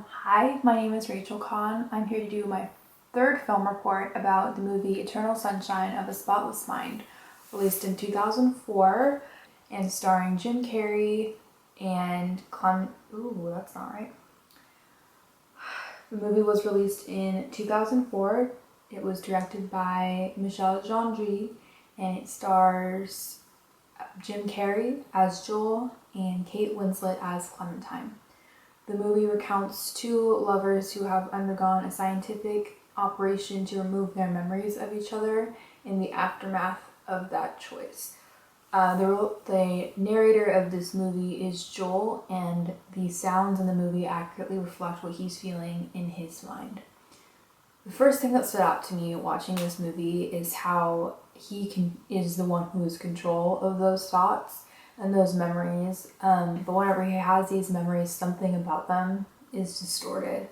Hi, my name is Rachel Kahn. I'm here to do my third film report about the movie Eternal Sunshine of a Spotless Mind, released in 2004 and starring Jim Carrey and that's not right. The movie was released in 2004. It was directed by Michel Gondry and it stars Jim Carrey as Joel and Kate Winslet as Clementine. The movie recounts two lovers who have undergone a scientific operation to remove their memories of each other in the aftermath of that choice. The narrator of this movie is Joel, and the sounds in the movie accurately reflect what he's feeling in his mind. The first thing that stood out to me watching this movie is how is the one who has control of those thoughts and those memories, but whenever he has these memories, something about them is distorted.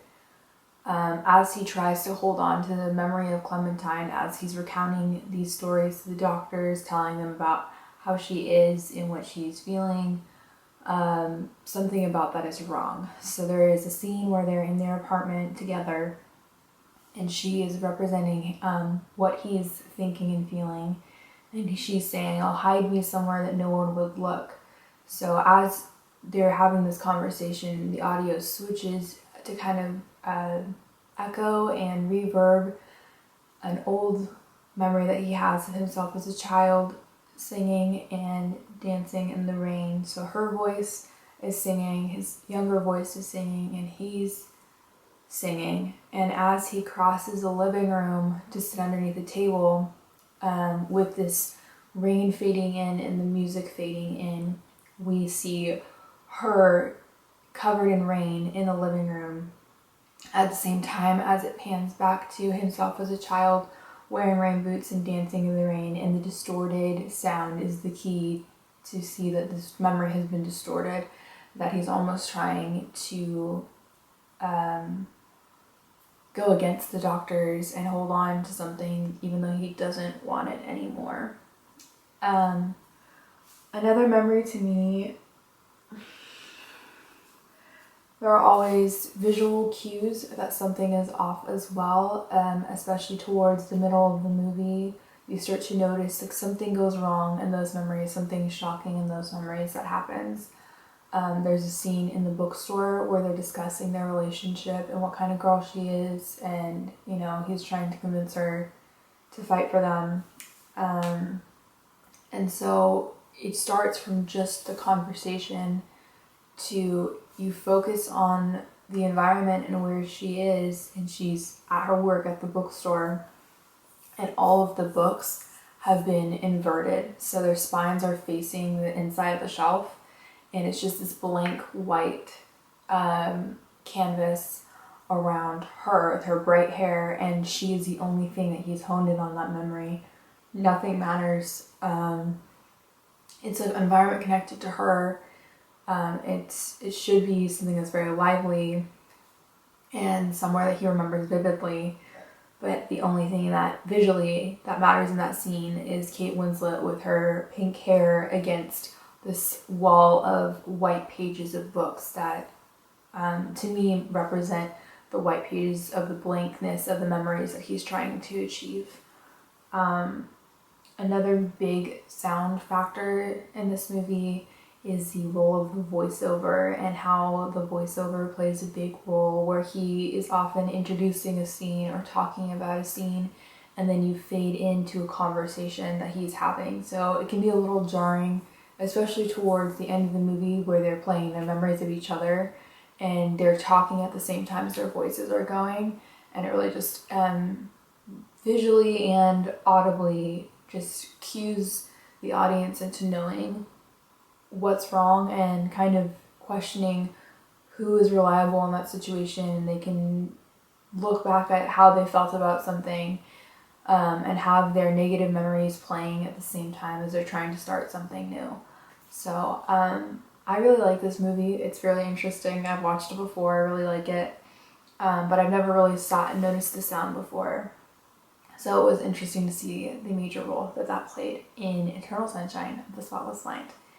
As he tries to hold on to the memory of Clementine, as he's recounting these stories to the doctors, telling them about how she is and what she's feeling, something about that is wrong. So there is a scene where they're in their apartment together, and she is representing what he's thinking and feeling. And she's saying, "I'll hide me somewhere that no one would look." So as they're having this conversation, the audio switches to kind of echo and reverb an old memory that he has of himself as a child singing and dancing in the rain. So her voice is singing, his younger voice is singing, and he's singing. And as he crosses the living room to sit underneath the table, with this rain fading in and the music fading in, we see her covered in rain in the living room at the same time as it pans back to himself as a child wearing rain boots and dancing in the rain, and the distorted sound is the key to see that this memory has been distorted, that he's almost trying to go against the doctors and hold on to something even though he doesn't want it anymore. Another memory to me, there are always visual cues that something is off as well, especially towards the middle of the movie. You start to notice like something goes wrong in those memories, something shocking in those memories that happens. There's a scene in the bookstore where they're discussing their relationship and what kind of girl she is, and he's trying to convince her to fight for them. And so it starts from just the conversation to you focus on the environment and where she is, and she's at her work at the bookstore, and all of the books have been inverted, so their spines are facing the inside of the shelf. And it's just this blank white canvas around her with her bright hair, and she is the only thing that he's honed in on that memory. Nothing matters. It's an environment connected to her. It should be something that's very lively and somewhere that he remembers vividly. But the only thing that visually that matters in that scene is Kate Winslet with her pink hair against this wall of white pages of books that, to me, represent the white pages of the blankness of the memories that he's trying to achieve. Another big sound factor in this movie is the role of the voiceover, and how the voiceover plays a big role where he is often introducing a scene or talking about a scene, and then you fade into a conversation that he's having. So it can be a little jarring, especially towards the end of the movie where they're playing their memories of each other and they're talking at the same time as their voices are going, and it really just visually and audibly just cues the audience into knowing what's wrong and kind of questioning who is reliable in that situation, and they can look back at how they felt about something and have their negative memories playing at the same time as they're trying to start something new. So I really like this movie. It's really interesting. I've watched it before. I really like it. But I've never really sat and noticed the sound before. So it was interesting to see the major role that played in Eternal Sunshine of the Spotless Mind.